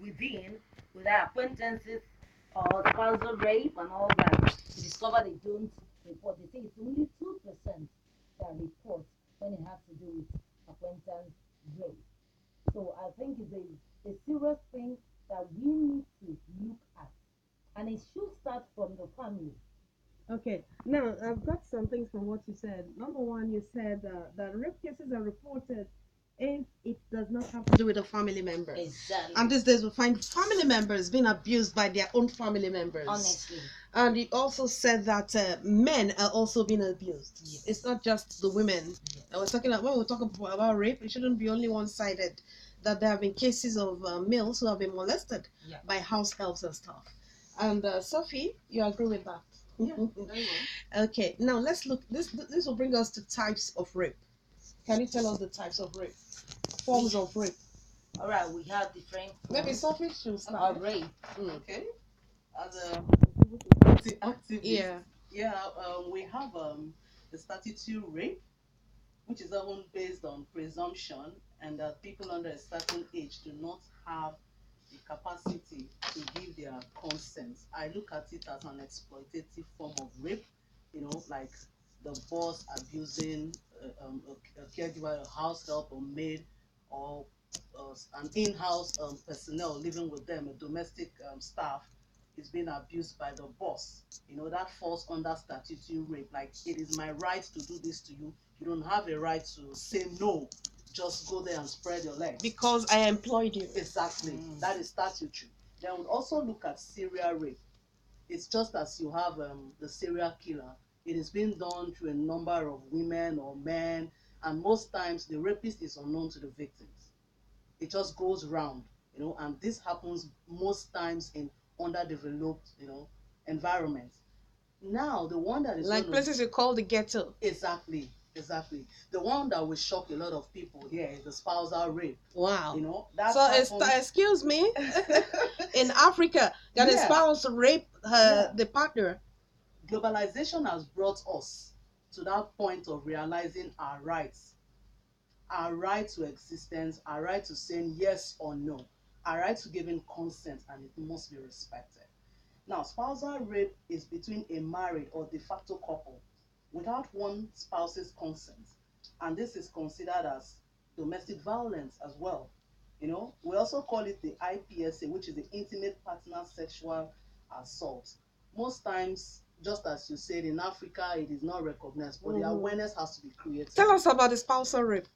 within with their acquaintances or spousal rape and all that, to discover they don't report. They say it's only 2% that report when it has to do with acquaintance rape. So I think it's a serious thing that we need to look at. And it should start from the family. Okay, now I've got some things from what you said. Number one, you said that rape cases are reported if it does not have to do with a family member. Exactly. And these days we find family members being abused by their own family members. Honestly. And it also said that men are also being abused. Yes. It's not just the women. Yes. And we're talking about, when we talk about rape, it shouldn't be only one-sided. That there have been cases of males who have been molested by house helps and stuff. And Sophie, you agree with that? Yeah, very well. Okay, now let's look. This will bring us to types of rape. Can you tell us the types of rape, forms of rape? All right, we have different. Maybe Sophie should start. Of rape. Okay. As a activist, we have the statutory rape, which is often based on presumption, and that people under a certain age do not have the capacity to give their consent. I look at it as an exploitative form of rape, like the boss abusing a caregiver, a house help, or maid, or an in-house personnel living with them, a domestic staff is being abused by the boss. That falls under statutory rape. Like, it is my right to do this to you. You don't have a right to say no. Just go there and spread your legs. Because I employed you. Exactly. That is statutory. Then we'll also look at serial rape. It's just as you have the serial killer. It is being done through a number of women or men, and most times the rapist is unknown to the victims. It just goes round, and this happens most times in underdeveloped, environments. Now, the one that is like places you call the ghetto. Exactly. The one that will shock a lot of people here is the spousal rape. Wow. That so happens... excuse me, in Africa, can a spouse rape the partner? Globalization has brought us to that point of realizing our rights. Our right to existence, our right to saying yes or no, our right to giving consent, and it must be respected. Now, spousal rape is between a married or de facto couple without one spouse's consent, and this is considered as domestic violence as well. We also call it the IPSA, which is the intimate partner sexual assault. Most times, just as you said, in Africa it is not recognized, but the awareness has to be created. Tell us about the spousal rape.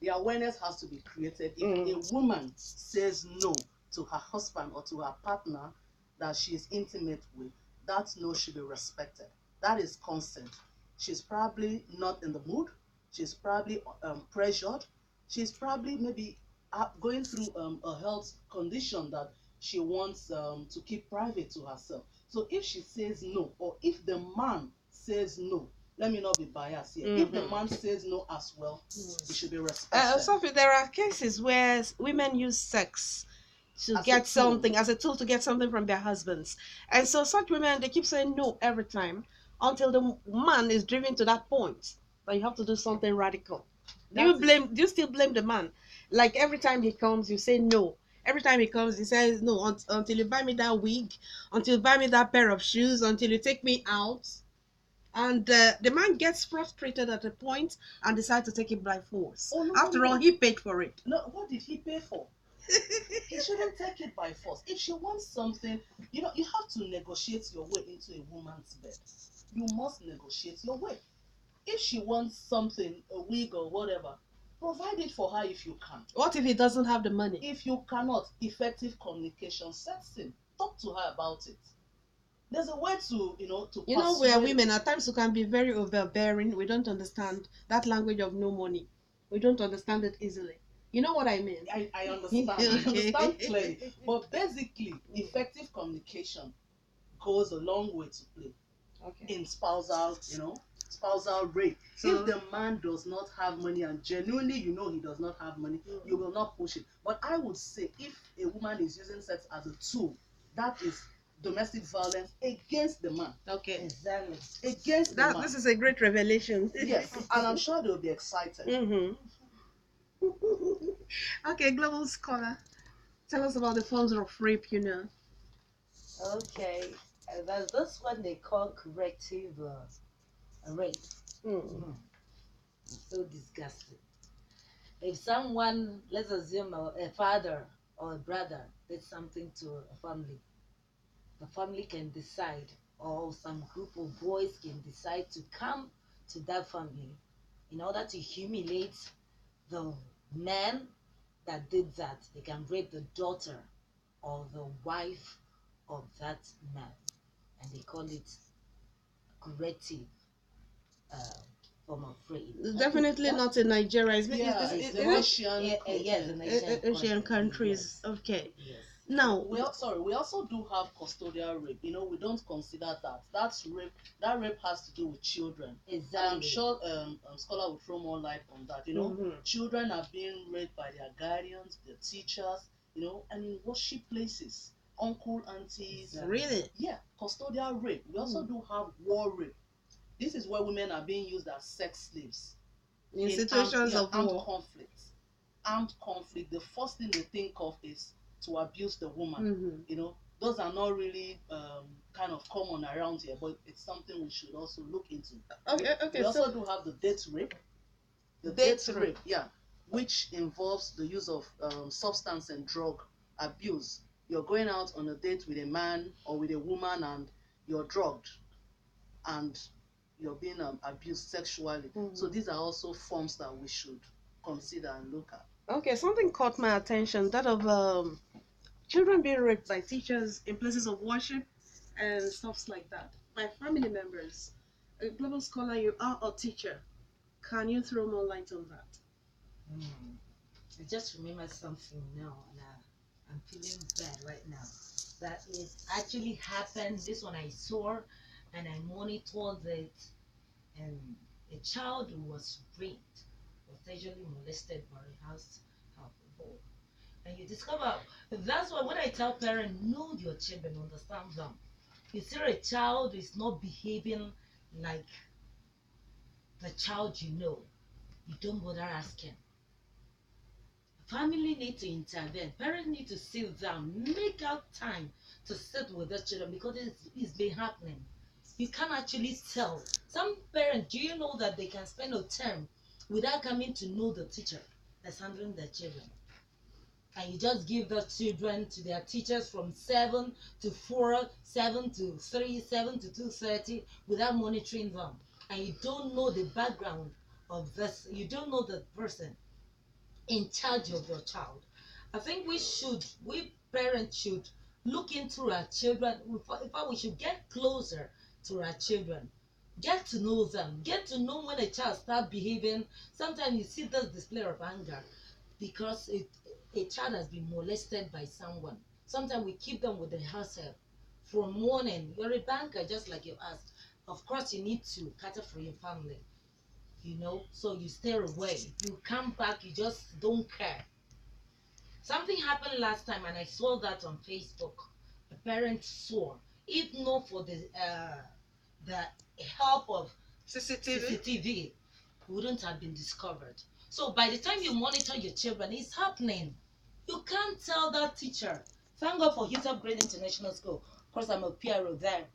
The awareness has to be created. If a woman says no to her husband or to her partner that she is intimate with, that no should be respected. That is consent. She's probably not in the mood. She's probably pressured. She's probably maybe going through a health condition that she wants to keep private to herself. So if she says no, or if the man says no, let me not be biased here. If the man says no as well, it should be respected. Sophie, there are cases where women use sex to get something, as a tool to get something from their husbands. And so such women, they keep saying no every time until the man is driven to that point that you have to do something radical. Do you still blame the man? Like every time he comes, you say no. Every time he comes, he says no until you buy me that wig, until you buy me that pair of shoes, until you take me out. And the man gets frustrated at a point and decides to take it by force. After all, he paid for it. No, what did he pay for? He shouldn't take it by force. If she wants something, you have to negotiate your way into a woman's bed. You must negotiate your way. If she wants something, a wig or whatever, provide it for her if you can. What if he doesn't have the money? If you cannot, effective communication sets in. Talk to her about it. There's a way to, we are women. At times we can be very overbearing. We don't understand that language of no money. We don't understand it easily. You know what I mean? I understand. I understand clearly. But basically, effective communication goes a long way to play in spousal rape. So, if the man does not have money and genuinely he does not have money, you will not push it. But I would say if a woman is using sex as a tool, that is domestic violence against the man. Okay. Exactly. Against the man. This is a great revelation. Yes, and I'm sure they'll be excited. Okay, global scholar. Tell us about the forms of rape, Okay, that's this one they call corrective rape. Mm. So disgusting. If someone, let's assume a father or a brother did something to a family, the family can decide, or some group of boys can decide to come to that family in order to humiliate the man that did that. They can rape the daughter or the wife of that man, and they call it corrective uh, form of rape. Definitely not in Nigeria. Yeah, it's the Asian, yes, in Asian countries. Yes. Okay. Yes. Now, we also do have custodial rape. We don't consider that. That's rape. That rape has to do with children. Exactly. And I'm sure scholar will throw more light on that. Children are being raped by their guardians, their teachers, and in worship places, uncle, aunties. Exactly. Really? Yeah, custodial rape. We also do have war rape. This is where women are being used as sex slaves in situations of armed war. Conflict. The first thing they think of is to abuse the woman. Those are not really kind of common around here, but it's something we should also look into. Okay. We also do have the date rape. The date rape, yeah, which involves the use of substance and drug abuse. You're going out on a date with a man or with a woman, and you're drugged, and you're being abused sexually. So these are also forms that we should consider and look at. Okay, something caught my attention, that of children being raped by teachers in places of worship and stuffs like that by family members. A global scholar, you are a teacher. Can you throw more light on that? I just remember something now, and I'm feeling bad right now. That it actually happened. This one I saw, and I monitored it, and a child who was raped was sexually molested by a house boy. And you discover that's why when I tell parents, know your children, understand them. You see a child is not behaving like the child you don't bother asking. Family need to intervene. Parents need to sit down, make out time to sit with their children because it's been happening. You can actually tell. Some parents, do you know that they can spend a term without coming to know the teacher that's handling their children? And you just give the children to their teachers from 7 to 4, 7 to 3, 7 to 2:30 without monitoring them. And you don't know the background of this. You don't know the person in charge of your child. I think we parents should look into our children. In fact, we should get closer to our children. Get to know them. Get to know when a child starts behaving. Sometimes you see this display of anger because a child has been molested by someone. Sometimes we keep them with the house help. From morning, you're a banker just like you asked. Of course, you need to cater for your family, so you stay away. You come back, you just don't care. Something happened last time, and I saw that on Facebook. A parent saw, if not for the help of CCTV, wouldn't have been discovered. So by the time you monitor your children, it's happening. You can't tell that teacher. Thank God for Hilltop Grade International School. Of course, I'm a PRO there.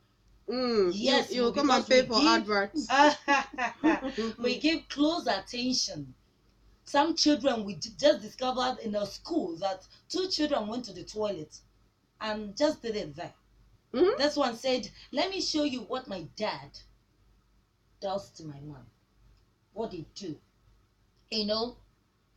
Yes, you come and pay for adverts. We give close attention. Some children, we just discovered in a school that 2 children went to the toilet and just did it there. This one said, let me show you what my dad does to my mom. What he do.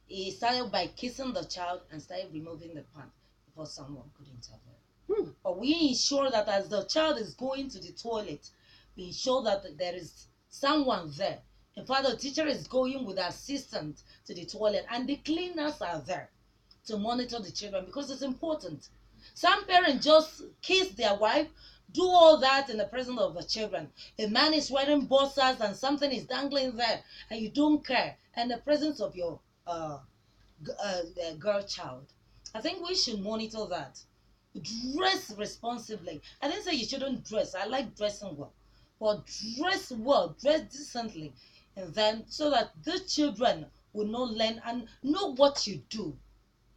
He started by kissing the child and started removing the pant before someone could intervene. But we ensure that as the child is going to the toilet, we ensure that there is someone there. In fact, the teacher is going with the assistant to the toilet, and the cleaners are there to monitor the children because it's important. Some parents just kiss their wife, do all that in the presence of the children. A man is wearing boxers and something is dangling there, and you don't care, and the presence of your girl child. I think we should monitor that. Dress responsibly. I didn't say you shouldn't dress. I like dressing well. But dress well, dress decently. And then so that the children will not learn and know what you do.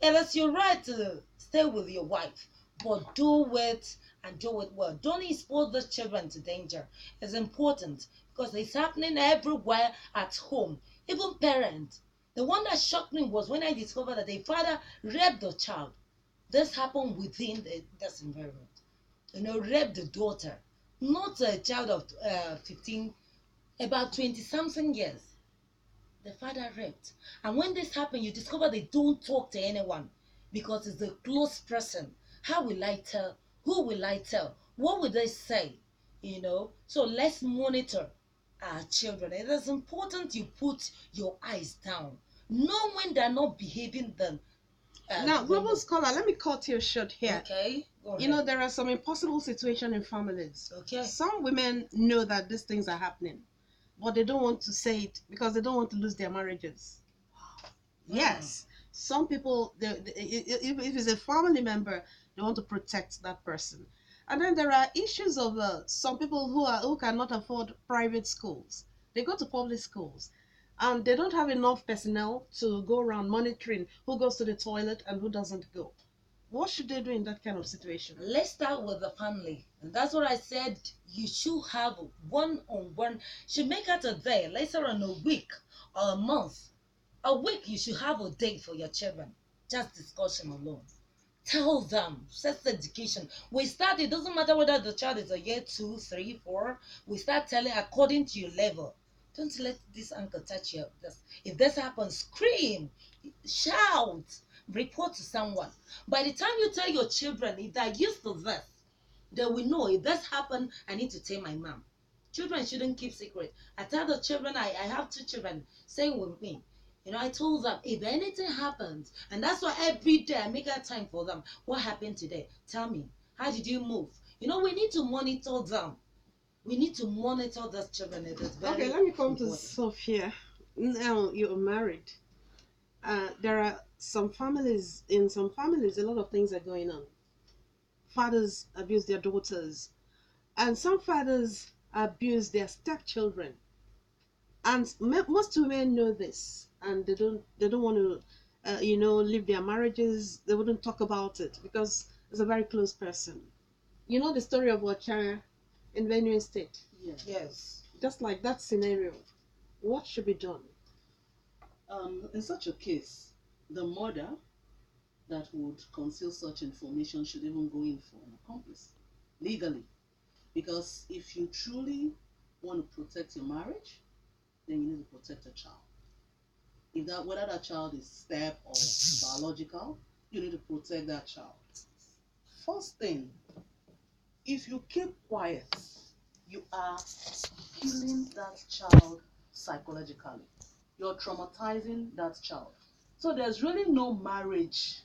It is your right to stay with your wife, but do it and do it well. Don't expose the children to danger. It's important because it's happening everywhere at home, even parents. The one that shocked me was when I discovered that a father raped the child. This happened within this environment. Raped the daughter, not a child of 15, about 20 something years. The father raped. And when this happened, you discover they don't talk to anyone because it's a close person. How will I tell? Who will I tell? What will they say? So let's monitor our children. It is important you put your eyes down. Know when they're not behaving then. Now, global scholar, let me cut you short here. Okay, go ahead. There are some impossible situations in families. Okay. Some women know that these things are happening, but they don't want to say it because they don't want to lose their marriages. Yes. Some people, if it's a family member, they want to protect that person. And then there are issues of some people who cannot afford private schools. They go to public schools, and they don't have enough personnel to go around monitoring who goes to the toilet and who doesn't go. What should they do in that kind of situation? Let's start with the family. And that's what I said. You should have one-on-one. Should make it a day, later on a week or a month. A week you should have a day for your children. Just discussion alone. Tell them sex education. We start, it doesn't matter whether the child is a year 2, 3, 4. We start telling according to your level. Don't let this uncle touch you. If this happens, scream, shout, report to someone. By the time you tell your children, if they're used to this, they will know if this happened, I need to tell my mom. Children shouldn't keep secret. I tell the children, I have 2 children staying with me. I told them if anything happens, and that's why every day I make that time for them. What happened today? Tell me. How did you move? We need to monitor them. We need to monitor those children. It is very Okay, let me come important. to Sophia. Now you're married. There are in some families, a lot of things are going on. Fathers abuse their daughters, and some fathers abuse their stepchildren. And most women know this, and they don't want to, leave their marriages. They wouldn't talk about it because it's a very close person. You know the story of Wachara in Benue State. Yes. Just like that scenario, what should be done? In such a case, the mother that would conceal such information should even go in for an accomplice legally. Because if you truly want to protect your marriage, then you need to protect a child. Whether that child is step or biological, you need to protect that child. First thing, if you keep quiet, you are killing that child psychologically. You're traumatizing that child. So there's really no marriage